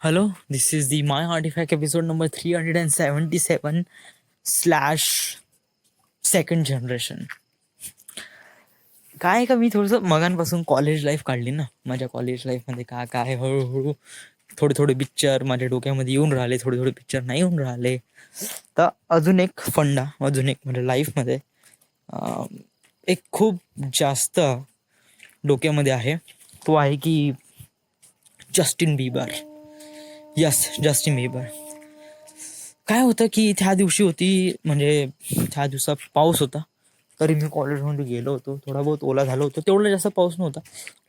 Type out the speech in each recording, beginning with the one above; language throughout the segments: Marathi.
Hello, this is the My Artifact episode number 377 slash second generation. काय का मी थोडंसं मगांपासून कॉलेज लाईफ काढली ना. माझ्या कॉलेज लाईफमध्ये काय काय हळूहळू थोडे थोडे पिक्चर माझ्या डोक्यामध्ये येऊन राहिले, थोडे थोडे पिक्चर नाही येऊन राहिले. तर अजून एक फंडा, अजून एक म्हणजे लाईफमध्ये एक खूप जास्त डोक्यामध्ये आहे. तो आहे की Justin Bieber. Yes, Justin Bieber. काय होतं की त्या दिवशी होती, म्हणजे त्या दिवसात पाऊस होता. तरी मी कॉलेजमध्ये गेलो होतो. थोडा बहुत ओला झालो होतो. तेवढा जास्त पाऊस नव्हता,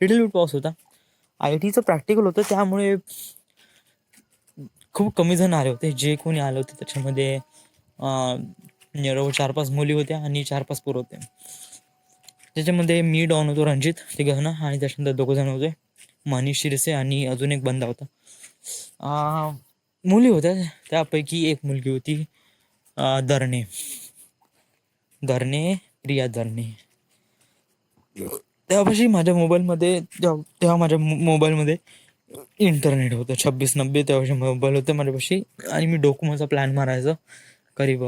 लिटल बिट पाऊस होता. आय टीचं प्रॅक्टिकल होतं, त्यामुळे खूप कमी जण आले होते. जे कोणी आले होते त्याच्यामध्ये नियर 4-5 मुली होत्या आणि 4-5 पोरं होते. त्याच्यामध्ये मी डॉन होतो, रणजित ते गहना, आणि त्याच्यानंतर 2 जण होते, मनीष शिरसे आणि अजून एक बंदा होता. मुली होत्या. त्यापैकी एक मुलगी होती दरणे, प्रिया दरणे. तेव्हापाशी माझ्या मोबाईलमध्ये तेव्हा माझ्या मोबाईलमध्ये इंटरनेट होतं 2690. तेव्हाशी मोबाईल होतं माझ्यापाशी, आणि मी डोकोमोचा प्लॅन मारायचो करीब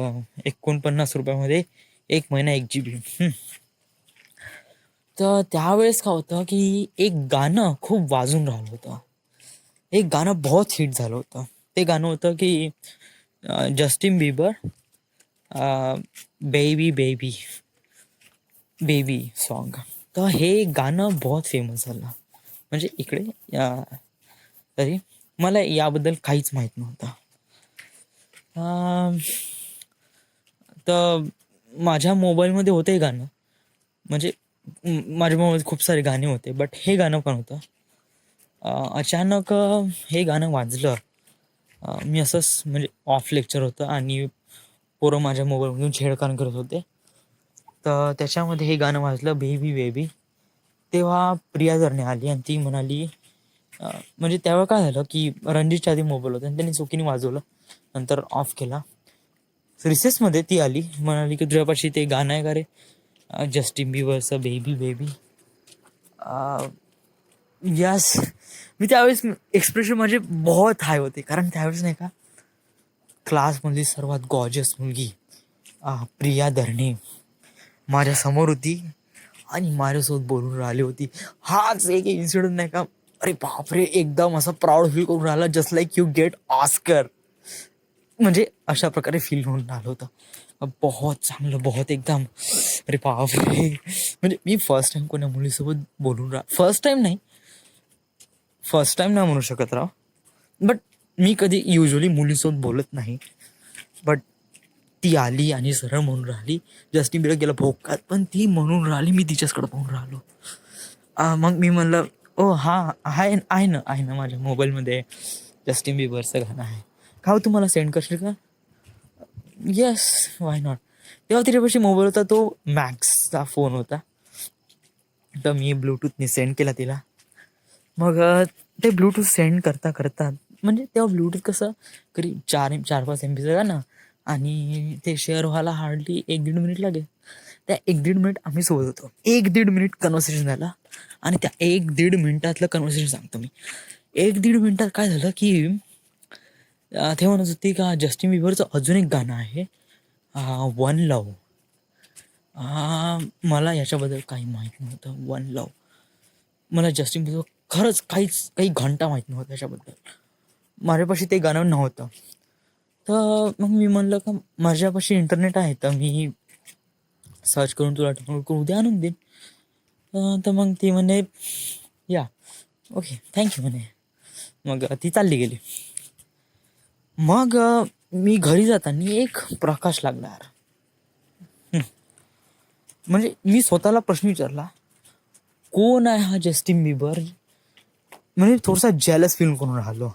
49 रुपयामध्ये 1 महिना 1 GB. तर त्यावेळेस काय होतं की एक गाणं खूप वाजून राहिलं होतं. एक गाणं बहुत हिट झालं होतं. ते गाणं होतं की Justin Bieber, baby baby baby song. तर हे गाणं बहुत फेमस झालं म्हणजे इकडे. तरी मला याबद्दल काहीच माहीत नव्हतं. तर माझ्या मोबाईलमध्ये होतं हे गाणं, म्हणजे माझ्या मोबाईलमध्ये खूप सारे गाणे होते, बट हे गाणं पण होतं. अचानक हे गाणं वाजलं. मी असंच म्हणजे ऑफ लेक्चर होतं आणि पोरं माझ्या मोबाईलमधून छेडखान करत होते. तर त्याच्यामध्ये हे गाणं वाजलं, बेबी बेबी. तेव्हा प्रिया दरणे आली आणि ती म्हणाली, म्हणजे तेव्हा काय झालं की रणजितच्या आधी मोबाईल होता आणि त्यांनी चुकीने वाजवलं, नंतर ऑफ केला. रिसेसमध्ये ती आली, म्हणाली की तुझ्यापाशी ते गाणं आहे का रे, जस्टिन बिबरचं बेबी बेबी. यस. मी त्यावेळेस एक्सप्रेशन माझे बहुत हाय होते, कारण त्यावेळेस नाही का क्लासमधली सर्वात गॉर्जियस मुलगी प्रिया दरणे माझ्या समोर होती आणि माझ्यासोबत बोलून राहिली होती. हाच एक इन्सिडेंट नाही का, अरे बापरे, एकदम असं प्राऊड फील करून राहिला, just like you get Oscar. म्हणजे अशा प्रकारे फील होऊन राहिलं होतं. बहुत चांगलं, बहुत एकदम, अरे बापरे. म्हणजे मी फर्स्ट टाइम कोणा मुलीसोबत बोलून फर्स्ट टाइम नाही म्हणू शकत राव, बट मी कधी युजली मुलीसोबत बोलत नाही. बट ती आली आणि सरळ म्हणून राहिली, जस्टिन बिबर गेला भोकात, पण ती म्हणून राहिली, मी तिच्याचकडे पाहून राहिलो. मग मी म्हणलं, ओ हा आहे ना माझ्या मोबाईलमध्ये जस्टिन बिबरचं गाणं आहे, का हो तुम्हाला सेंड करशील का? Yes, why not. तेव्हा तिच्यापाशी मोबाईल होता, तो मॅक्सचा फोन होता. तर मी ब्लूटूथने सेंड केला तिला. मग ते ब्लूटूथ सेंड करता करता, म्हणजे तेव्हा ब्लूटूथ कसं कधी 4-5 MBचं गाणं, आणि ते शेअर व्हायला हार्डली 1-1.5 मिनिट लागेल. त्या 1-1.5 मिनिट आम्ही सोबत होतो. 1-1.5 मिनिट कन्व्हर्सेशन झाला, आणि त्या 1-1.5 मिनिटातलं कन्व्हर्सेशन सांगतो मी. 1-1.5 मिनिटात काय झालं की ते म्हणत होती का जस्टिन बिबरचं अजून एक गाणं आहे, वन लव. मला याच्याबद्दल काही माहीत नव्हतं. वन लव, मला जस्टिन बिबर खरंच काही घंटा माहीत नव्हतं त्याच्याबद्दल. माझ्यापाशी ते गाणं नव्हतं. तर मग मी म्हणलं का माझ्यापाशी इंटरनेट आहे, तर मी सर्च करून तुला डाउनलोड करून उद्या आणून देईन. तर मग ती म्हणे या, ओके थँक्यू म्हणे. मग ती चालली गेली. मग मी घरी जाताना एक प्रकाश लागणार, म्हणजे मी स्वतःला प्रश्न विचारला, कोण आहे हा जस्टिन बिबर? म्हणजे थोडासा जेलस फील करून राहिलो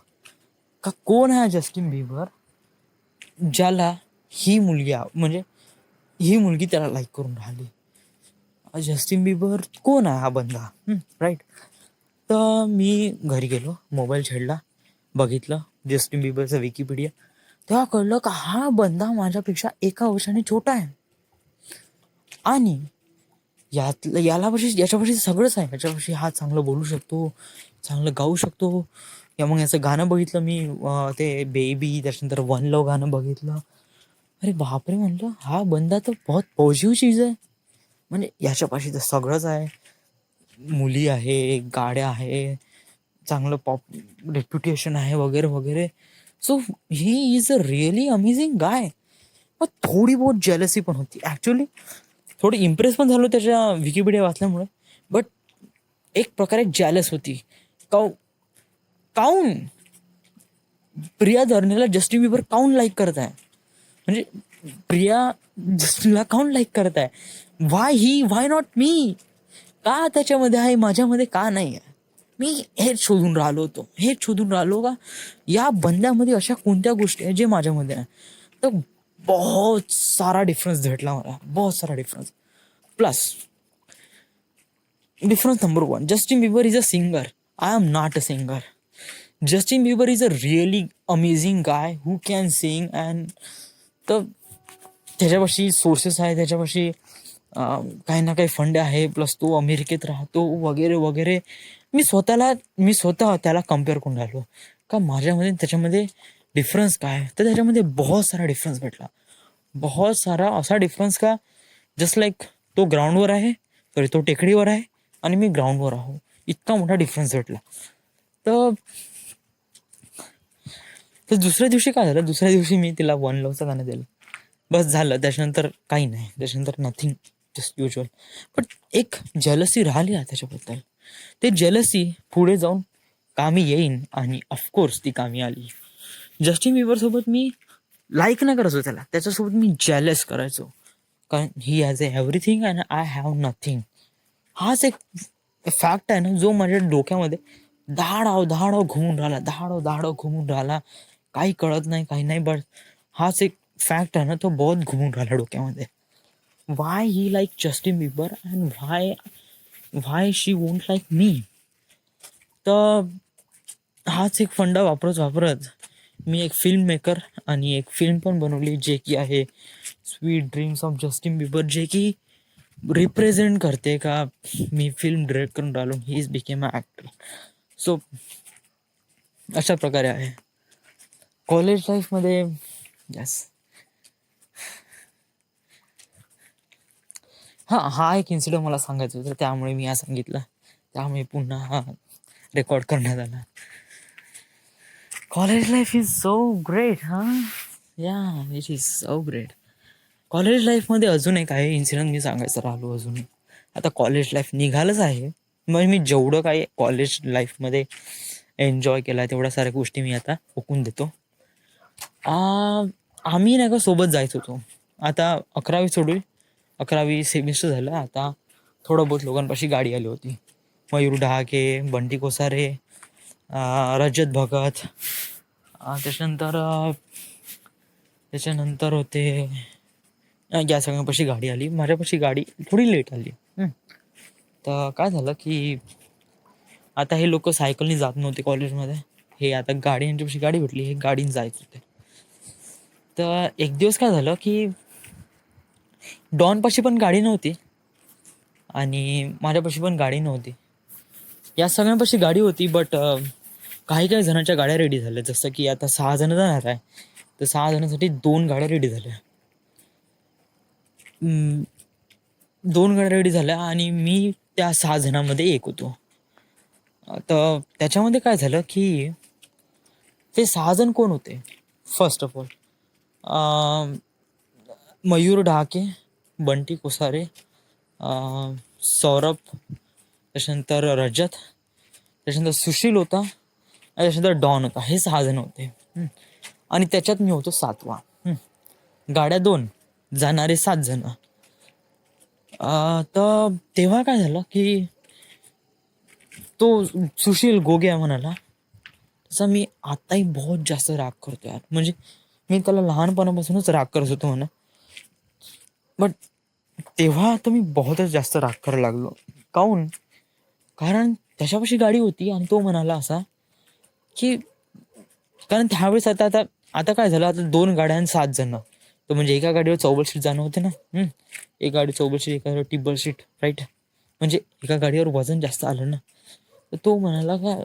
का, कोण आहे हा जस्टिन बिबर ज्याला ही मुलगी म्हणजे ही मुलगी त्याला लाईक करून राहिली. जस्टिन बिबर कोण आहे हा बंदा, राईट. तर मी घरी गेलो, मोबाईल छेडला, बघितलं जस्टिन बिबरचं विकिपीडिया. तेव्हा कळलं का हा बंदा माझ्यापेक्षा 1 वर्षाने छोटा आहे, आणि याच्यापाशी सगळंच आहे. याच्यापाशी हा चांगलं बोलू शकतो, चांगलं गाऊ शकतो, या मग याचं गाणं बघितलं मी, ते बेबी, त्याच्यानंतर वन लव गाणं बघितलं. अरे बापरे, म्हणलं हा बंदा तर बहुत पॉझिटिव्ह चीज आहे. म्हणजे याच्यापाशी तर सगळंच आहे, मुली आहे, गाड्या आहे, चांगलं पॉप रेप्युटेशन आहे वगैरे वगैरे. So he is a really amazing guy. मग थोडी बहुत जेलसी पण होती ॲक्च्युली. थोडी इम्प्रेस पण झालो त्याच्या विकिपीडिया वाचल्यामुळे. बट एक प्रकारे जेलस होती. काऊन प्रिया दर्नेला जस्टिन बिबर काऊन लाईक करत आहे, म्हणजे प्रिया जस्टिनला काऊन लाईक करत आहे. व्हाय नॉट मी? का त्याच्यामध्ये आहे, माझ्यामध्ये का नाही आहे? मी हेच शोधून राहिलो का या बंद्यामध्ये अशा कोणत्या गोष्टी आहेत जे माझ्यामध्ये आहे. तर बहुत सारा डिफरन्स भेटला मला, बहुत सारा difference. Plus difference number 1, Justin Bieber is a singer. I am not a singer. Justin Bieber is a really amazing guy who can sing. And तर त्याच्यापाशी सोर्सेस आहे, त्याच्यापाशी काही ना काही फंड आहे, प्लस तो अमेरिकेत राहतो वगैरे वगैरे. मी स्वतः त्याला कम्पेअर करून राहिलो का माझ्यामध्ये त्याच्यामध्ये डिफरन्स काय. तर त्याच्यामध्ये बहुत सारा डिफरन्स भेटला, बहुत सारा असा डिफरन्स का जस्ट लाईक तो ग्राउंडवर आहे, तो टेकडीवर आहे आणि मी ग्राउंडवर आहो, इतका मोठा डिफरन्स भेटला. तर दुसऱ्या दिवशी काय झालं, दुसऱ्या दिवशी मी तिला वन लवचं गाणं दिलं, बस झालं. त्याच्यानंतर काही नाही, त्याच्यानंतर नथिंग, जस्ट युज्युअल. बट एक जेलसी राहिली आहे त्याच्याबद्दल. ते जेलसी पुढे जाऊन कामी येईन आणि ऑफकोर्स ती कामी आली. जस्टिन बिबरसोबत मी लाईक नाही करायचो त्याला, त्याच्यासोबत मी जेलस करायचो, कारण he has everything and I have nothing. हाच एक फॅक्ट आहे ना जो माझ्या डोक्यामध्ये धाडाव घुमून राहिला. काही कळत नाही, काही नाही, बट हाच एक फॅक्ट आहे ना, तो बहुत घुमून राहिला डोक्यामध्ये. Why he like Justin Bieber and why she won't like me. तर हाच एक फंडा वापरत मी एक फिल्म मेकर आणि एक फिल्म पण बनवली, जे की आहे sweet dreams of Justin Bieber, जे की रिप्रेझेंट करते का मी फिल्म डिरेक्ट करून राहिलो, he is became a actor. So अशा प्रकारे आहे कॉलेज लाईफमध्ये. यस, हा एक इन्सिडेंट मला सांगायचं होतं, त्यामुळे मी सांगितलं, त्यामुळे पुन्हा हा रेकॉर्ड करण्यात आला. College life is so great. Yeah it is so great. College लाईफमध्ये अजून एक आहे इन्सिडेंट मी सांगायचं राहिलो अजून. आता कॉलेज लाईफ निघालंच आहे, मग मी जेवढं काही कॉलेज लाईफमध्ये एन्जॉय केला आहे तेवढ्या साऱ्या गोष्टी मी आता ओकून देतो. आम्ही नाही का सोबत जायचो होतो. आता 11वी सोडून 11वी सेमिस्टर झालं, आता थोडं बहुत लोकांपाशी गाडी आली होती. मयूर डहाके, बंटी कोसारे, रजत भगत, त्याच्यानंतर होते या सगळ्यांपाशी गाडी आली. माझ्यापाशी गाडी थोडी लेट आली. तर काय झालं की आता हे लोक सायकलनी जात नव्हते कॉलेजमध्ये, हे आता यांच्यापाशी गाडी भेटली, हे गाडीने जायचं होते. तर एक दिवस काय झालं की डॉनपाशी पण गाडी नव्हती आणि माझ्यापाशी पण गाडी नव्हती. या सगळ्यांपाशी गाडी होती, बट काही जणांच्या गाड्या रेडी झाल्या. जसं की आता 6 जण जाणार आहे, तर 6 जणांसाठी 2 गाड्या रेडी झाल्या. 2 गाड्या रेडी झाल्या आणि मी त्या 6 जणांमध्ये एक होतो. तर त्याच्यामध्ये काय झालं की ते 6 जण कोण होते. फर्स्ट ऑफ ऑल मयूर ढाके, बंटी कोसारे, सौरभ, त्याच्यानंतर रजत, त्याच्यानंतर सुशील होता, त्याच्यानंतर डॉन होता. हे 6 जण होते आणि त्याच्यात मी होतो 7वा. गाड्या 2, जाणारे 7 जण. तर तेव्हा काय झालं की तो सुशील गोग्या म्हणाला तसा मी आताही बहुत जास्त राग करतो यार. म्हणजे मी त्याला लहानपणापासूनच राग करत होतो म्हणा, बट तेव्हा आता मी बहुतच जास्त राग करायला लागलो. कारण त्याच्यापाशी गाडी होती आणि तो म्हणाला असा की कारण त्यावेळेस आता काय झालं, आता 2 गाड्या आणि 7 जण, तर म्हणजे एका गाडीवर 24 सीट जाणं होते ना. एक गाडी 24 सीट, एका गाडीवर टिबल सीट, राईट. म्हणजे एका गाडीवर वजन जास्त आलं ना. तर तो म्हणाला का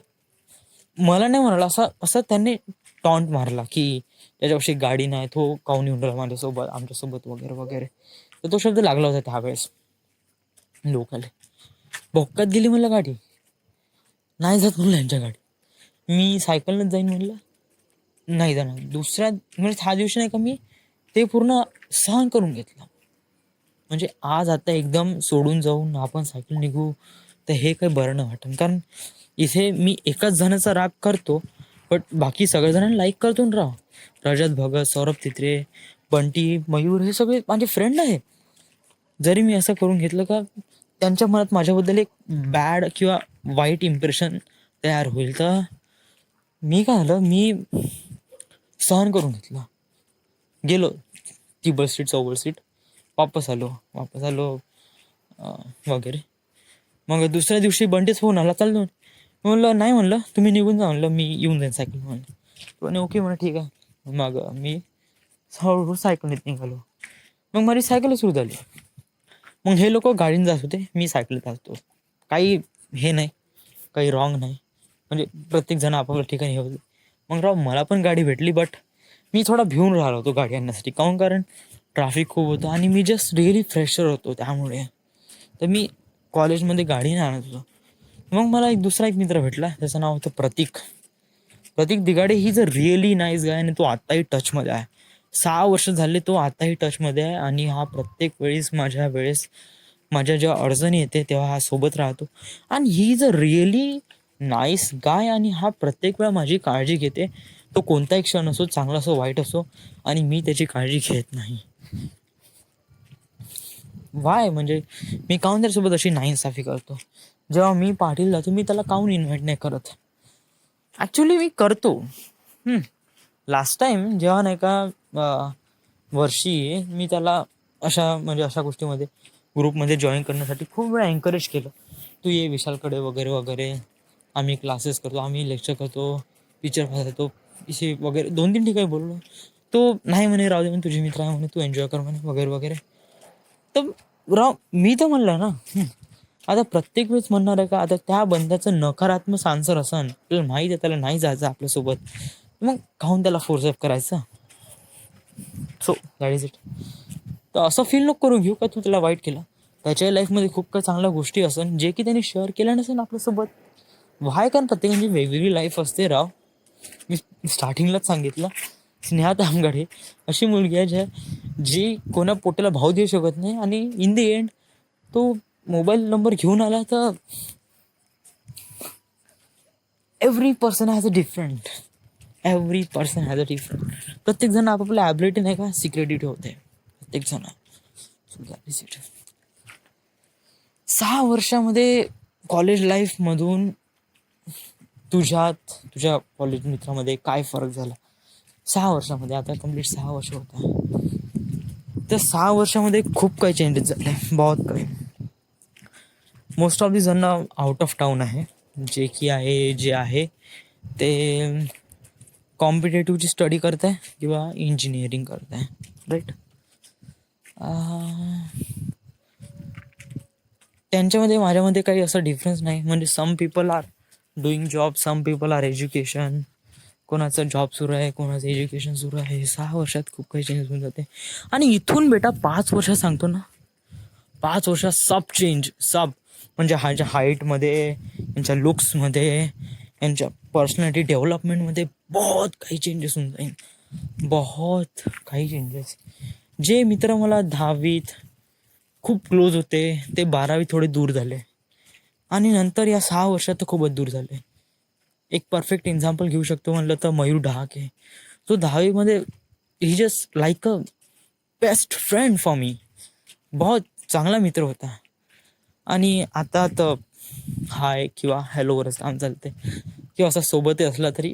मला नाही म्हणाला, असं असं त्याने टॉन्ट मारला की त्याच्यापाशी गाडी नाही, तो काहून येऊन राहिला माझ्यासोबत, आमच्यासोबत वगैरे वगैरे. तर तो शब्द लागला होता त्यावेळेस लोकाले. भोकात गेली म्हणलं गाडी, नाही जात म्हणलं यांच्या गाडी, मी सायकलनंच जाईन म्हणलं, नाही जाणार. दुसऱ्या म्हणजे हा दिवशी नाही का मी ते पूर्ण सहन करून घेतलं. म्हणजे आज आता एकदम सोडून जाऊन आपण सायकल निघू, तर हे काही बरं नाही वाटत. कारण इथे मी एकाच जणाचा राग करतो, बट बाकी सगळेजणांना लाईक करतो ना राव. रजत भगत, सौरभ तित्रे, बंटी, मयूर हे सगळे माझे फ्रेंड आहे. जरी मी असं करून घेतलं का त्यांच्या मनात माझ्याबद्दल एक बॅड किंवा वाईट इम्प्रेशन तयार होईल, तर मी काय झालं, मी सहन करून घेतलं. गेलो ती सीट, चौबल सीट, वापस आलो वगैरे. मग दुसऱ्या दिवशी बंटीच फोन आला, चाललो म्हणलं, नाही म्हणलं तुम्ही निघून जा म्हणलं, मी येऊन जाईन सायकल म्हणलं. पण ओके म्हणा, ठीक आहे. मग मी हळूहळू सायकलीत निघालो. मग माझी सायकल सुरू झाली. मग हे लोक गाडीने जात होते, मी सायकलीत जात होतो. काही हे नाही, काही रॉंग नाही, म्हणजे प्रत्येक जण आपापल्या ठिकाणी हे होते. मग राव मला पण गाडी भेटली, बट मी थोडा भिवून राहिलो होतो गाडी आणण्यासाठी. काहून, कारण ट्रॅफिक खूप होतं आणि मी जस्ट रिअली फ्रेशर होतो त्यामुळे. तर मी कॉलेजमध्ये गाडी नाही आणत होतो. मग मला दुसरा एक मित्र भेटला, त्याचं नाव होतं प्रतीक. प्रतीक दिगाडे. ही जर रिअली नाईस गाय, आणि तो आत्ताही टचमध्ये आहे. 6 वर्ष झाले तो आत्ताही टचमध्ये आहे, आणि हा प्रत्येक वेळेस माझ्या जेव्हा अडचणी येते तेव्हा हा सोबत राहतो. आणि he is a really nice guy, आणि हा प्रत्येक वेळा माझी काळजी घेते. तो कोणताही क्षण असो, चांगला असो वाईट असो, आणि मी त्याची काळजी घेत नाही. वाय म्हणजे मी काहून त्याच्यासोबत अशी नाइंसाफी करतो? जेव्हा मी पार्टीला जातो, मी त्याला काहून इन्व्हाइट नाही करत? ॲक्च्युली मी करतो. लास्ट टाइम जेव्हा नाही का वर्षी मी त्याला अशा गोष्टीमध्ये ग्रुपमध्ये जॉईन करण्यासाठी खूप वेळा एन्करेज केलं. तू ये विशालकडे वगैरे वगैरे, आम्ही क्लासेस करतो, आम्ही लेक्चर करतो, पिक्चर पाहतो इसे वगैरे, 2-3 ठिकाणी बोललो. तो नाही म्हणे, राहू दे म्हणे, तुझी मित्र आहे म्हणे, तू एन्जॉय कर म्हणे वगैरे वगैरे. तर राव मी तर म्हणलं ना, आता प्रत्येक वेळेस म्हणणार आहे का? आता त्या बंद्याचं नकारात्मक आन्सर असन, आपल्याला माहीत आहे त्याला नाही जायचं आपल्यासोबत, मग काहून त्याला फोर्स अप करायचं? So that is it. तर असं फील नको करून घेऊ का तू त्याला वाईट केलं. त्याच्या लाईफमध्ये खूप काही चांगल्या गोष्टी असन जे की त्यांनी शेअर केल्या नसेल आपल्यासोबत. व्हाय, कारण प्रत्येकाची वेगवेगळी लाईफ असते राव. मी स्टार्टिंगलाच सांगितलं, स्नेहा तामगडे अशी मुलगी आहे जी कोणा पोटाला भाव देऊ शकत नाही, आणि इन द एंड तो मोबाईल नंबर घेऊन आला. तर every person has a different, प्रत्येक जण आपापल्या ॲबिलिटी नाही का सिक्रेटिव्ह होते प्रत्येक जण. 6 वर्षामध्ये कॉलेज लाईफमधून तुझ्या कॉलेज मित्रामध्ये काय फरक झाला 6 वर्षामध्ये? आता कम्प्लीट 6 वर्ष होत आहे. त्या 6 वर्षामध्ये खूप काही चेंजेस झाले, बहुत काही. मोस्ट ऑफ दी जण आउट ऑफ टाऊन आहे, जे आहे ते कॉम्पिटेटिव्हची स्टडी करत आहे किंवा इंजिनिअरिंग करत आहे, राईट. त्यांच्यामध्ये माझ्यामध्ये काही असं डिफरन्स नाही. म्हणजे some people are doing job, some people are education. कोणाचं जॉब सुरू आहे, कोणाचं एज्युकेशन सुरू आहे. 6 वर्षात खूप काही चेंज होऊन जाते. आणि इथून बेटा 5 वर्षात सांगतो ना, 5 वर्षात सब म्हणजे ह्याच्या हाईटमध्ये, यांच्या लुक्समध्ये, यांच्या पर्सनॅलिटी डेव्हलपमेंटमध्ये बहुत काही चेंजेस होऊन जाईल. बहुत काही चेंजेस. जे मित्र मला 10वीत खूप क्लोज होते ते 12वी थोडे दूर झाले, आणि नंतर या 6 वर्षात तर खूपच दूर झाले. एक परफेक्ट एक्झाम्पल घेऊ शकतो म्हणलं तर मयूर ढहाके. तो 10वीमध्ये he just like a best friend for me. बहुत चांगला मित्र होता. आणि आता तर हाय किंवा हॅलोवरच काम चालते, किंवा असा सोबतही असला तरी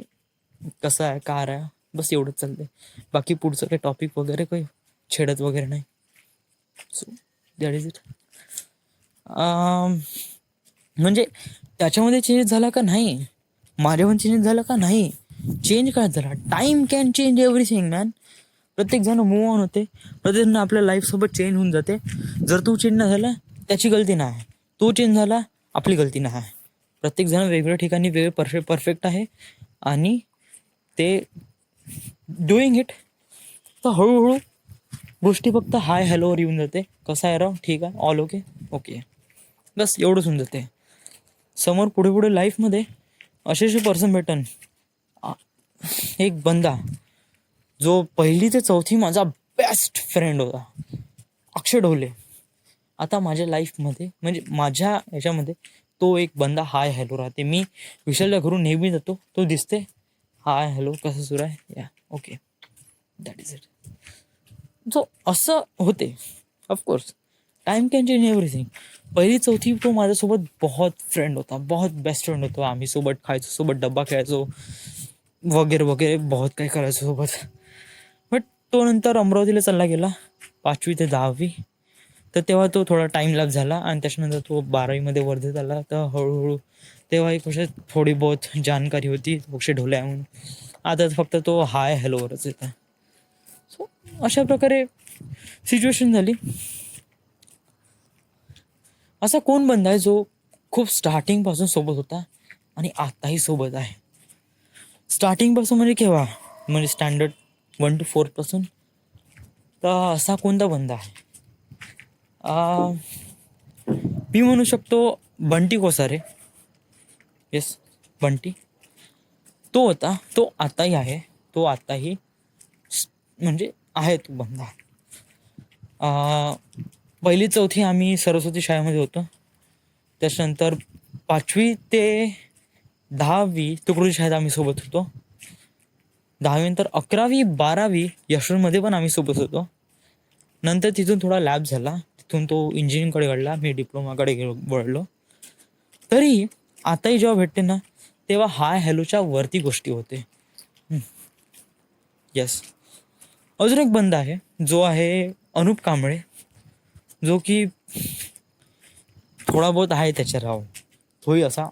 कसं आहे, कार आहे, बस एवढंच चालते. बाकी पुढचं काही टॉपिक वगैरे काही छेडत वगैरे नाही. So that is it. म्हणजे त्याच्यामध्ये चेंज झाला का नाही, माझ्यावर चेंज झाला का नाही? चेंज काय झाला? Time can change everything man. प्रत्येक जण मूव ऑन होते, प्रत्येक जण आपल्या लाईफसोबत चेंज होऊन जाते. जर तू चेंज नाही झाला त्याची गलती नाही, तो चेंज झाला आपली गलती नाही. प्रत्येकजण वेगवेगळ्या ठिकाणी वेगळे परफेक्ट आहे आणि ते डुईंग इट. तर हळूहळू गोष्टी फक्त हाय हॅलोवर येऊन जाते. कसा आहे राव, ठीक आहे, ऑल ओके, ओके, बस एवढंच होऊन जाते. समोर पुढे पुढे लाईफमध्ये असे पर्सन भेटन. एक बंदा जो 1ली ते 4थी माझा बेस्ट फ्रेंड होता, अक्षय ढोले. आता माझ्या लाईफमध्ये म्हणजे माझ्या ह्याच्यामध्ये तो एक बंदा हाय हॅलो राहते. मी विशालच्या घरून नेहमी जातो, तो दिसते, हाय हॅलो कसं सुरू आहे, या ओके, दॅट इज इट. जो असं होते. Of course time can change everything. 1ली 4थी तो माझ्यासोबत बहुत फ्रेंड होता, बहुत बेस्ट फ्रेंड होता. आम्ही सोबत खायचो, सोबत डब्बा खेळायचो वगैरे वगैरे, बहुत काही करायचो सोबत. बट तो नंतर अमरावतीला चालला गेला 5वी ते 10वी. तर तेव्हा तो थोडा टाईम लॅप्स झाला आणि त्याच्यानंतर तो 12वीमध्ये वर्धेत आला. तर हळूहळू तेव्हा एक कशा थोडी बहुत जानकारी होती अक्षय ढोले म्हणून. आता फक्त तो हाय हॅलोवरच येतं. सो अशा प्रकारे सिच्युएशन झाली. असा कोण बंदा आहे जो खूप स्टार्टिंगपासून सोबत होता आणि आताही सोबत आहे? स्टार्टिंगपासून म्हणजे केव्हा, म्हणजे स्टँडर्ड 1 to 4 पासून. तर असा कोणता बंदा आहे? मी म्हणू शकतो बंटी कोसारे. येस, बंटी. तो होता, तो आताही आहे, तो आताही म्हणजे आहे तो बंदा. 1ली 4थी आम्ही सरस्वती शाळेमध्ये होतो. त्याच्यानंतर 5वी ते 10वी तुकडोजी शाळेत आम्ही सोबत होतो. 10वी नंतर 11वी 12वी यशवंतमध्ये पण आम्ही सोबत होतो. नंतर तिथून थोडा लॅब झाला, तिथून तो इंजिनिअरिंगकडे घडला, मी डिप्लोमाकडे वळलो. तरी आताही जेव्हा भेटते ना, तेव्हा हाय हॅलोच्या वरती गोष्टी होते. येस. अजून एक बंदा आहे जो आहे अनुप कांबळे, जो की थोडा बहुत आहे त्याच्या राव, तोही असा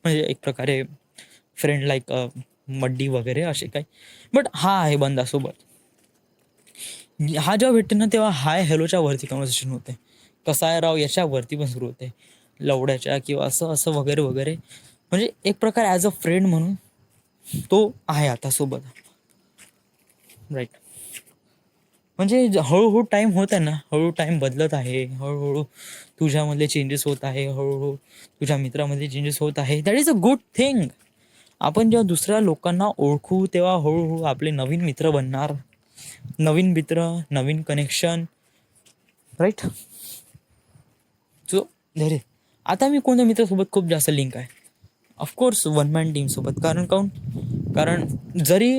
म्हणजे एक प्रकारे फ्रेंड लाईक मड्डी वगैरे असे काही. बट हा आहे बंदा सोबत. हा जेव्हा भेटते ना तेव्हा हाय हॅलोच्या वरती कन्व्हर्सेशन होते. कसा आहे राव याच्या वरती पण सुरू होते, लवड्याच्या किंवा असं असं वगैरे वगैरे. म्हणजे एक प्रकार ॲज अ फ्रेंड म्हणून तो आहे आता सोबत. राईट. म्हणजे हळूहळू टाईम होत आहे ना, हळूहळू टाईम बदलत आहे, हळूहळू तुझ्यामधले चेंजेस होत आहे, हळूहळू तुझ्या मित्रामध्ये चेंजेस होत आहे. That is a good thing. आपण जेव्हा दुसऱ्या लोकांना ओळखू तेव्हा हळूहळू आपले नवीन मित्र बनणार, नवीन मित्र, नवीन कनेक्शन. राईट. सो धैर्य. आता मी कोणत्या मित्रासोबत खूप जास्त लिंक आहे? ऑफकोर्स 1 मॅन टीमसोबत. कारण जरी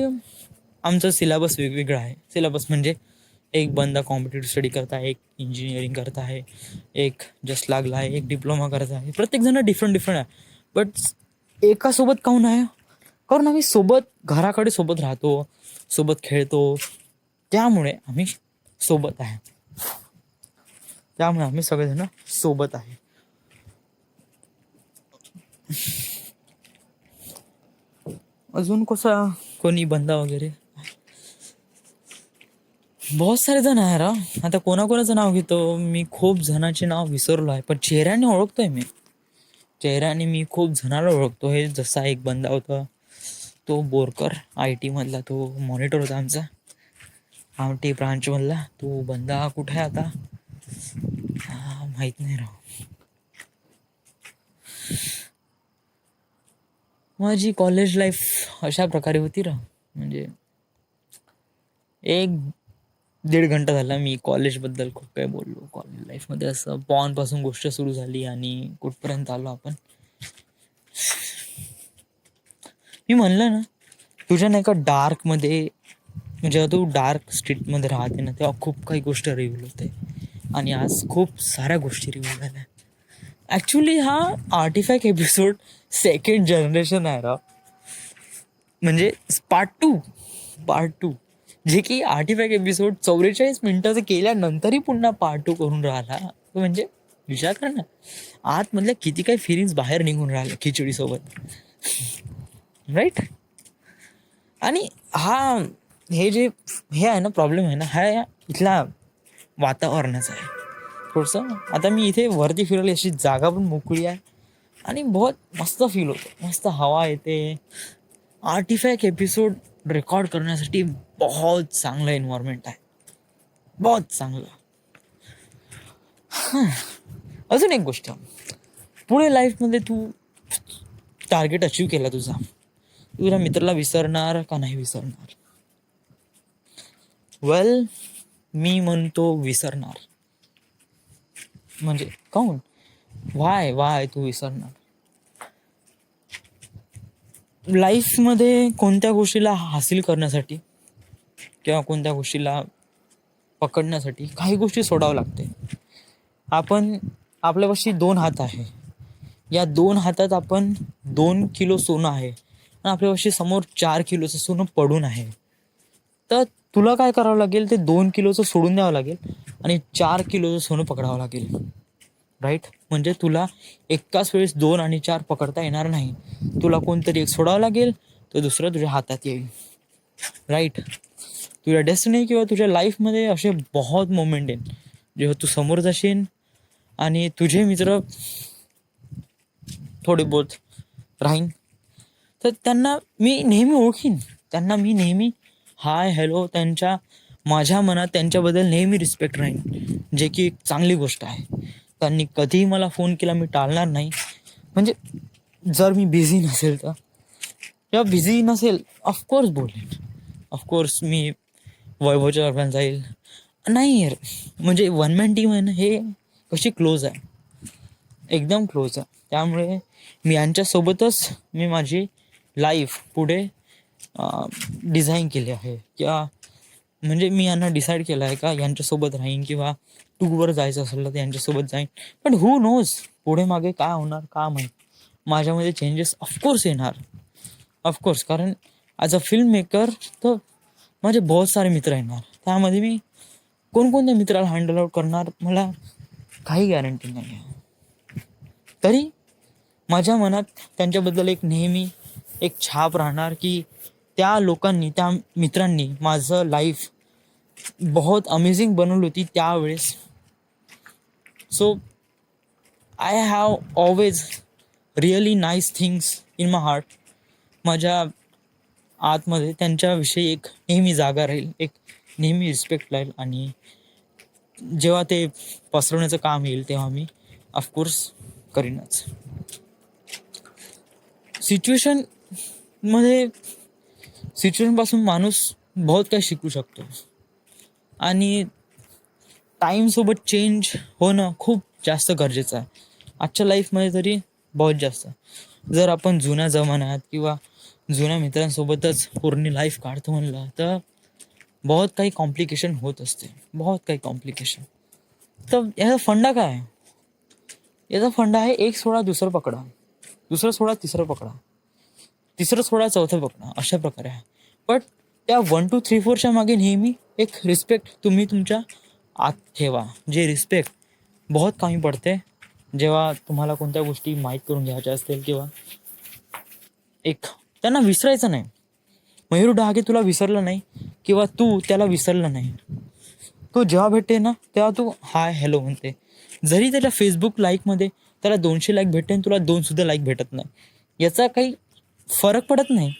आमचं सिलेबस वेगवेगळं आहे, सिलेबस म्हणजे एक बंदा कॉम्पिटेटिव्ह स्टडी करत आहे, एक इंजिनिअरिंग करत आहे, एक जस्ट लागला आहे, एक डिप्लोमा करत आहे. प्रत्येकजण डिफरंट आहे. बट एकासोबत काहून आहे? कारण आम्ही सोबत घराकडे सोबत राहतो, सोबत खेळतो, त्यामुळे आम्ही सोबत आहे. त्यामुळे आम्ही सगळेजण सोबत आहे. अजून कसा कोणी बंदा वगैरे बहुत सारे जण आहे राव. आता कोणाकोणाचं नाव घेतो मी? खूप जणांचे नाव विसरलो आहे, पण चेहऱ्याने ओळखतोय मी. चेहऱ्याने मी खूप जणाला ओळखतो. हे जसा एक बंदा होता तो बोरकर, IT मधला तो मॉनिटर होता आमचा, आमटी ब्रांचमधला. तो बंदा कुठे आहे आता माहीत नाही राव. माझी कॉलेज लाईफ अशा प्रकारे होती राव. म्हणजे 1-1.5 घंटा झाला मी कॉलेजबद्दल खूप काही बोललो. कॉलेज लाईफमध्ये असं पॉनपासून गोष्ट सुरू झाली आणि कुठपर्यंत आलो आपण. मी म्हणलं ना, तुझ्या नाही का डार्कमध्ये, जेव्हा तू डार्क स्ट्रीटमध्ये राहते ना, तेव्हा खूप काही गोष्टी रिव्हील होते. आणि आज खूप साऱ्या गोष्टी रिव्हील झाल्या. ॲक्च्युली हा आर्टिफॅक्ट एपिसोड 2nd जनरेशन आहे राव. म्हणजे पार्ट टू जे की आर्टिफॅक्ट एपिसोड 44 मिनिटाचं केल्यानंतरही पुन्हा पार्ट 2 करून राहिला. म्हणजे विचार कर ना, आतमधल्या किती काही फिलिंग्स बाहेर निघून राहिल्या खिचडीसोबत. राईट. आणि हे जे आहे ना प्रॉब्लेम आहे ना, हा इथला वातावरणाचा आहे. थोडंसं आता मी इथे वरती फिरवली, अशी जागा पण मोकळी आहे आणि बहुत मस्त फील होतं, मस्त हवा येते. आर्टिफॅक्ट एपिसोड रेकॉर्ड करण्यासाठी बहुत चांगलं एन्व्हायरमेंट आहे, बहुत चांगलं. अजून एक गोष्ट, पुढे लाईफमध्ये तू टार्गेट अचीव केला तुझा, तुझ्या मित्राला विसरणार का नाही विसरणार? वेल, मी म्हणतो विसरणार. म्हणजे काऊन? वाय तू विसरणार? लाईफमध्ये कोणत्या गोष्टीला हासिल करण्यासाठी किंवा कोणत्या गोष्टीला पकडण्यासाठी काही गोष्टी सोडावं लागते. आपण आपल्यापाशी 2 हात आहे, या 2 हातात आपण 2 किलो सोनं आहे आणि आपल्यापाशी समोर 4 किलोचं सोनं पडून आहे. तर तुला काय करावं लागेल, ते 2 किलोचं सोडून द्यावं लागेल आणि 4 किलोचं सोनं पकडावं लागेल, राईट? म्हणजे तुला एकाच वेळेस 2 आणि 4 पकडता येणार नाही. तुला कोणतरी एक सोडावं लागेल, तर दुसरं तुझ्या हातात येईल, राईट? तुझ्या डेस्टिनी किंवा तुझ्या लाईफमध्ये असे बहुत मोमेंट येईल जेव्हा तू समोर जाशील आणि तुझे मित्र थोडे बहुत राहीन, तर त्यांना मी नेहमी ओळखीन, त्यांना मी नेहमी हाय हॅलो, माझ्या मनात त्यांच्याबद्दल नेहमी रिस्पेक्ट राहीन, जे की एक चांगली गोष्ट आहे. त्यांनी कधीही मला फोन केला मी टाळणार नाही. म्हणजे जर मी बिझी नसेल तर, किंवा बिझी नसेल ऑफकोर्स बोलेन, ऑफकोर्स मी वैभवच्या दरम्यान जाईल. नाही यार, म्हणजे वन मॅन टीम आहे ना, हे कशी क्लोज आहे, एकदम क्लोज आहे. त्यामुळे मी यांच्यासोबतच मी माझी लाईफ पुढे डिझाईन केली आहे, किंवा म्हणजे मी यांना डिसाईड केलं आहे का यांच्यासोबत राहीन, किंवा टूरवर जायचं असेल तर यांच्यासोबत जाईन. पण हू नोज पुढे मागे काय होणार, का माहीत. माझ्यामध्ये चेंजेस ऑफकोर्स येणार, ऑफकोर्स, कारण ॲज अ फिल्म मेकर तर माझे बहुत सारे मित्र येणार. त्यामध्ये मी कोणकोणत्या मित्राला हँडल आउट करणार मला काही गॅरंटी नाही आहे. तरी माझ्या मनात त्यांच्याबद्दल एक नेहमी एक छाप राहणार की त्या लोकांनी, त्या मित्रांनी माझं लाईफ बहुत अमेझिंग बनवली होती त्यावेळेस. So I have always really nice things in my heart. माझ्या आतमध्ये त्यांच्याविषयी एक नेहमी जागा राहील, एक नेहमी रिस्पेक्ट राहील. आणि जेव्हा ते पसरवण्याचं काम येईल तेव्हा मी ऑफकोर्स करीनच. सिच्युएशनपासून माणूस बहुत काही शिकू शकतो आणि टाईमसोबत चेंज होणं खूप जास्त गरजेचं आहे आजच्या लाईफमध्ये, तरी बहुत जास्त. जर आपण जुन्या जमान्यात किंवा जुन्या मित्रांसोबतच पूर्ण लाईफ काढतो म्हणलं तर बहुत काही कॉम्प्लिकेशन होत असते, बहुत काही कॉम्प्लिकेशन. तर याचा फंडा काय आहे? याचा फंडा आहे एक सोडा दुसरं पकडा, दुसरं सोडा तिसरं पकडा, तिसरं सोडा चौथं पकडा, अशा प्रकारे आहे. बट त्या 1 2 3 4च्या मागे नेहमी एक रिस्पेक्ट तुम्ही तुमच्या आत ठेवा. जे रिस्पेक्ट बहुत कमी पडते जेव्हा तुम्हाला कोणत्या गोष्टी माहीत करून घ्यायच्या असतील, किंवा एक त्यांना विसरायचं नाही. मयूर डहाके तुला विसरलं नाही, किंवा तू त्याला विसरलं नाही. तो जेव्हा भेटते ना तेव्हा तू हाय हॅलो म्हणते. जरी त्याच्या फेसबुक लाईकमध्ये त्याला 200 लाईक भेटते आणि तुला 2 सुद्धा लाईक भेटत नाही, याचा काही फरक पडत नाही.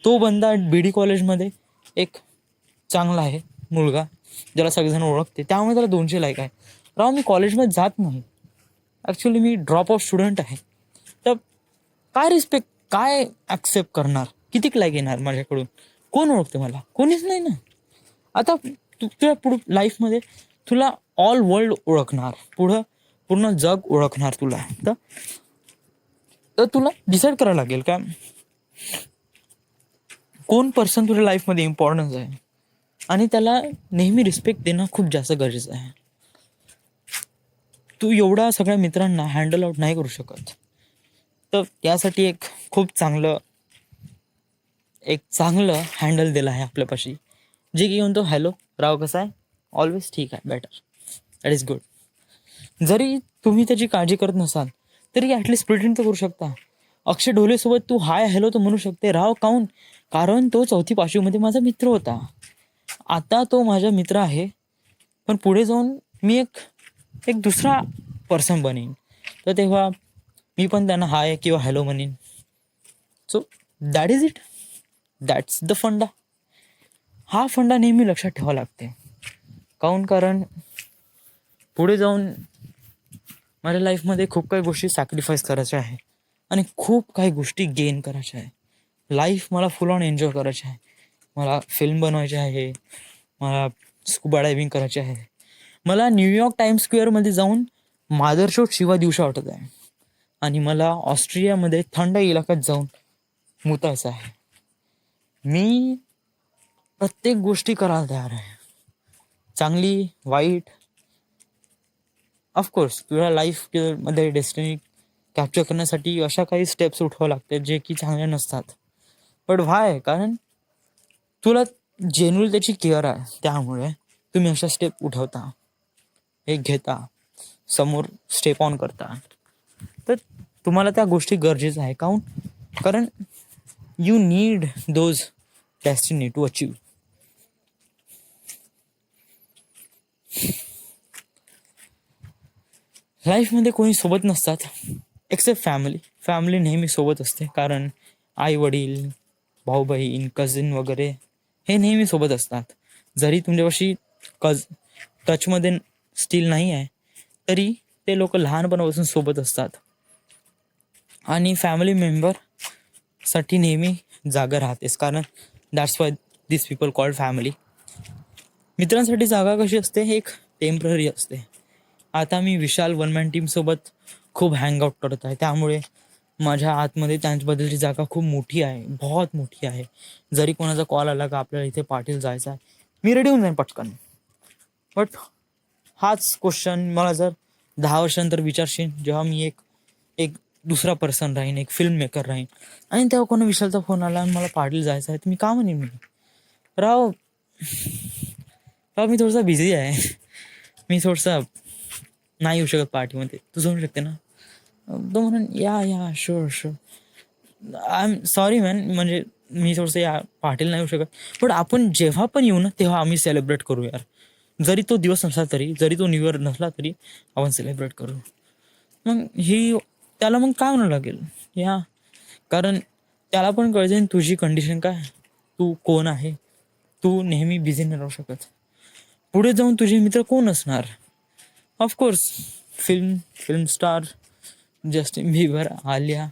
तो बंदा BD कॉलेजमध्ये एक चांगला आहे मुलगा, ज्याला सगळेजण ओळखते, त्यामुळे त्याला 200 लाईक आहे. राव, मी कॉलेजमध्ये जात नाही, ॲक्च्युली मी ड्रॉप आउट स्टुडंट आहे. तर काय रिस्पेक्ट, काय ॲक्सेप्ट करणार, कितीक लाईक येणार माझ्याकडून? कोण ओळखते मला? कोणीच नाही ना. आता तुझ्या पुढं लाईफमध्ये तुला ऑल वर्ल्ड ओळखणार, पूर्ण जग ओळखणार तुला. तर तुला डिसाईड करावं लागेल का कोण पर्सन तुझ्या लाईफमध्ये इम्पॉर्टन्स आहे, आणि त्याला नेहमी रिस्पेक्ट देणं खूप जास्त गरजेचं आहे. तू एवढ्या सगळ्या मित्रांना हँडल आउट नाही करू शकत, तर त्यासाठी एक खूप चांगलं हँडल दिलं आहे आपल्यापाशी, जे की म्हणतो हॅलो राव कसा आहे, ऑलवेज ठीक आहे, बेटर, दॅट इज गुड. जरी तुम्ही त्याची काळजी करत नसाल तरी ॲटलिस्ट प्रिटेंड तर करू शकता. अक्षय ढोलेसोबत तू हाय हॅलो तर म्हणू शकते. राव काऊन? कारण तो 4थी 5वीमध्ये माझा मित्र होता. आता तो माझा मित्र आहे, पण पुढे जाऊन मी एक एक दुसरा पर्सन बनेन. तर तेव्हा मी पण त्यांना हाय किंवा हॅलो म्हणेन. So that is it. That's the फंडा. हा फंडा नेहमी लक्षात ठेवावा लागते. कारण पुढे जाऊन माझ्या लाईफमध्ये खूप काही गोष्टी सॅक्रिफाईस करायच्या आहे आणि खूप काही गोष्टी गेन करायच्या आहे. लाईफ मला फुल ऑन एन्जॉय करायची आहे. मला फिल्म बनवायची आहे, मला स्कुबा डायव्हिंग करायची आहे, मला न्यूयॉर्क टाइम्स स्क्वेअरमध्ये जाऊन मादरशोट शिवा दिवशी वाटत आहे आणि मला ऑस्ट्रेलियामध्ये थंड इलाक्यात जाऊन मुतायचं आहे. मी प्रत्येक गोष्टी करायला तयार आहे, चांगली वाईट. ऑफकोर्स तुझ्या लाईफमध्ये डेस्टिनी कॅप्चर करण्यासाठी अशा काही स्टेप्स उठवावं लागतात जे की चांगल्या नसतात. बट व्हाय? कारण तुला जेन्युअली त्याची केअर आहे, त्यामुळे तुम्ही अशा स्टेप उठवता, हे घेता, समोर स्टेप ऑन करता. तर तुम्हाला त्या गोष्टी गरजेचं आहे. कारण you need those destiny to achieve. लाईफमध्ये कोणी सोबत नसतात एक्सेप्ट फॅमिली. फॅमिली नेहमी सोबत असते, कारण आई वडील, भाऊ बहीण, कझिन वगैरे हे नेहमी सोबत असतात. जरी तुमच्यापाशी टचमध्ये स्टील नाही आहे तरी ते लोक लहानपणापासून सोबत असतात. आणि फॅमिली मेंबरसाठी नेहमी जागा राहतेस, कारण that's why this people called family. मित्रांसाठी जागा कशी असते, एक टेम्पररी असते. आता मी विशाल वन मॅन टीमसोबत खूप हँगआउट करत आहे, त्यामुळे माझ्या आतमध्ये त्यांच्याबद्दलची जागा खूप मोठी आहे, बहुत मोठी आहे. जरी कोणाचा कॉल आला का आपल्याला इथे पाटील जायचं आहे, मी रेडी होऊन जाईन पटकन. बट हाच क्वेश्चन मला जर 10 वर्षांतर विचारशील, जेव्हा मी एक एक दुसरा पर्सन राहीन, एक फिल्म मेकर राहीन, आणि तेव्हा कोणा विशालचा फोन आला आणि मला पाटील जायचं आहे, तर मी का म्हणेन मी राव राव मी थोडासा बिझी आहे, मी थोडंसं नाही येऊ शकत पार्टीमध्ये, तू जाऊ शकते ना? तो म्हणून या sure I am sorry man, म्हणजे मी थोडंसं या पार्टीला नाही येऊ शकत. पण आपण जेव्हा पण येऊ ना तेव्हा आम्ही सेलिब्रेट करू यार. जरी तो दिवस नसला तरी, जरी तो न्यू इयर नसला तरी आपण सेलिब्रेट करू. मग त्याला मग काय म्हणावं लागेल या, कारण त्याला पण कळते तुझी कंडिशन काय, तू कोण आहे. तू नेहमी बिझी नाही राहू शकत. पुढे जाऊन तुझे मित्र कोण असणार? Of course film star, Justin Bieber, Alia,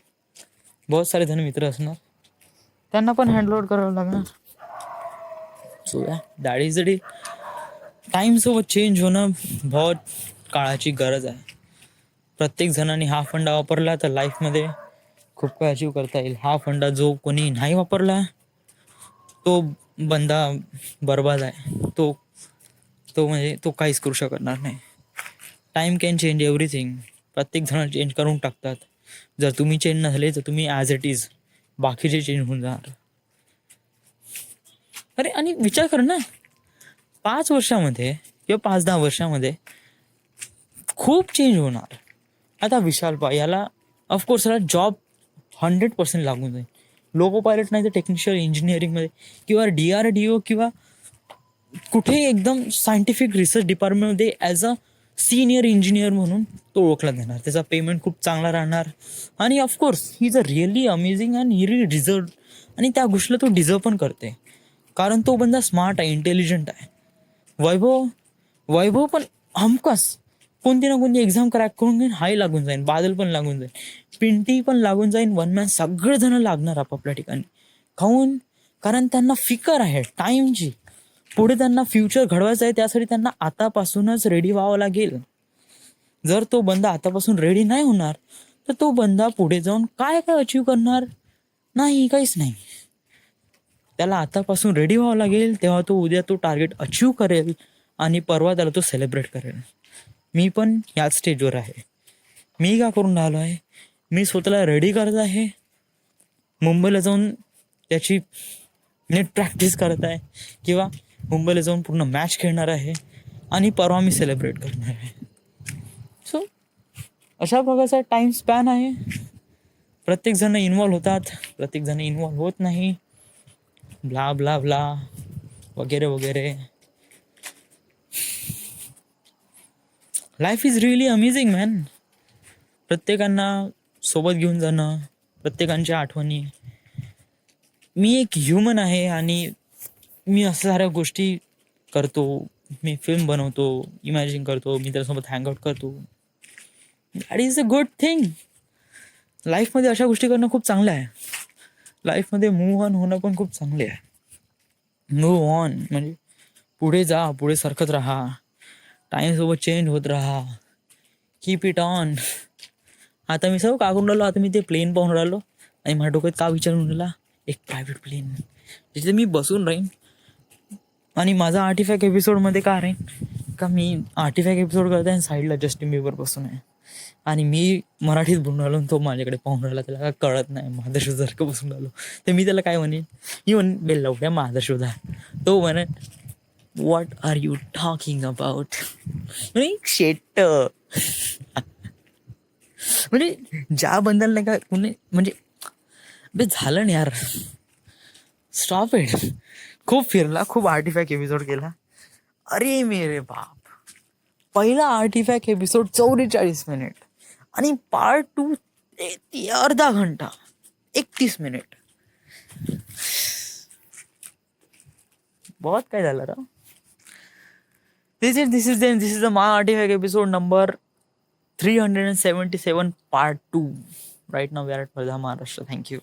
बहुत सारे जण मित्र असणार, त्यांना पण हँडलोड करावं लागणार. So yeah that is the deal. टाईमसोबत चेंज होणं बहुत काळाची गरज आहे. प्रत्येक जणांनी हा फंडा वापरला तर लाईफमध्ये खूप काही अचीव करता येईल. हा फंडा जो कोणी नाही वापरला तो बंदा बर्बाद आहे. तो म्हणजे तो काहीच करू शकणार नाही. Time can change everything. प्रत्येक जण चेंज करून टाकतात. जर तुम्ही चेंज नसले तर तुम्ही ॲज इट इज बाकीचे चेंज होऊन जाणार. अरे आणि विचार कर ना, 5 वर्षामध्ये किंवा 5-10 वर्षामध्ये खूप चेंज होणार. आता विशाल पा याला ऑफकोर्स याला जॉब 100% लागून जाईल. लोको पायलट नाही तर टेक्निशियल इंजिनिअरिंगमध्ये किंवा DRDO किंवा कुठे एकदम सायंटिफिक रिसर्च डिपार्टमेंटमध्ये ॲज अ सिनियर इंजिनियर म्हणून तो ओळखला जाणार. त्याचा पेमेंट खूप चांगला राहणार आणि of course he is a really amazing and he really deserve, आणि त्या गोष्टीला तो डिझर्व पण करते, कारण तो बंदा स्मार्ट आहे, इंटेलिजंट आहे. वैभव पण हमखास कोणती ना कोणती एक्झाम क्रॅक करून घेईन, हाय लागून जाईन, बादल पण लागून जाईन, पिंटी पण लागून जाईन, वन मॅन सगळेजण लागणार आपापल्या ठिकाणी. खाऊन, कारण त्यांना फिकर आहे टाईमची. पुढे त्यांना फ्युचर घडवायचं आहे, त्यासाठी त्यांना आतापासूनच रेडी व्हावं लागेल. जर तो बंदा आतापासून रेडी नाही होणार तर तो बंदा पुढे जाऊन काय अचीव करणार नाही, काहीच नाही. त्याला आतापासून रेडी व्हावं लागेल, तेव्हा तो उद्या तो टार्गेट अचीव करेल आणि परवा त्याला तो सेलिब्रेट करेल. मी पण याच स्टेजवर आहे. मी का करून राहिलो आहे, मी स्वतःला रेडी करत आहे. मुंबईला जाऊन त्याची नेट प्रॅक्टिस करत आहे किंवा मुंबईला जाऊन पूर्ण मॅच खेळणार आहे आणि परवा मी सेलिब्रेट करणार आहे. सो अशा प्रकारचा टाईम स्पॅन आहे. प्रत्येकजण इन्वॉल्व्ह होतात, प्रत्येकजण इन्वॉल्व्ह होत नाही, ब्ला ब्ला ब्ला वगैरे वगैरे. Life is really amazing man. प्रत्येकांना सोबत घेऊन जाणं, प्रत्येकांच्या आठवणी. मी एक ह्युमन आहे आणि मी असं साऱ्या गोष्टी करतो. मी फिल्म बनवतो, इमॅजिन करतो, मित्रासोबत हँगआउट करतो. That is a good thing. लाईफमध्ये अशा गोष्टी करणं खूप चांगलं आहे. लाईफमध्ये मूव्ह ऑन होणं पण खूप चांगले आहे. मूव्ह ऑन म्हणजे पुढे जा, पुढे सरकत राहा, टाईमसोबत चेंज होत राहा, कीप इट ऑन. आता मी सगळं काढून राहिलो. आता मी ते प्लेन पाहून राहिलो आणि माझ्या डोक्यात का विचारून राहिला, एक प्रायव्हेट प्लेन जिथे मी बसून राहीन. आणि माझा आर्टिफॅक्ट एपिसोडमध्ये का राहीन का, मी आर्टिफॅक्ट एपिसोड करत आहे आणि साईडला जस्टिन बिबर बसून आहे आणि मी मराठीत बोलून राहिलो आणि तो माझ्याकडे पाहून राहिला. त्याला काय कळत नाही, माधरशोधासारखं बसून राहिलो. तर मी त्याला काय म्हणेन, मी म्हणेन बे लवड्या माधरशोधा. तो म्हणेन what are you talking about. म्हणजे शेट. म्हणजे ज्या बंदल नाही का कुणी म्हणजे बे झालं नाही यार, स्टॉप इट. खूप फिरला, खूप आर्टिफॅक्ट एपिसोड केला. अरे मेरे बाप, पहिला आर्टिफॅक्ट एपिसोड 44 मिनिट आणि पार्ट 2 अर्धा घंटा 31 मिनिट. बहुत काय झालं रा. दिस इज द मा artefact episode number 377 part 2. Right now we are at Vardha, Maharashtra. Thank you.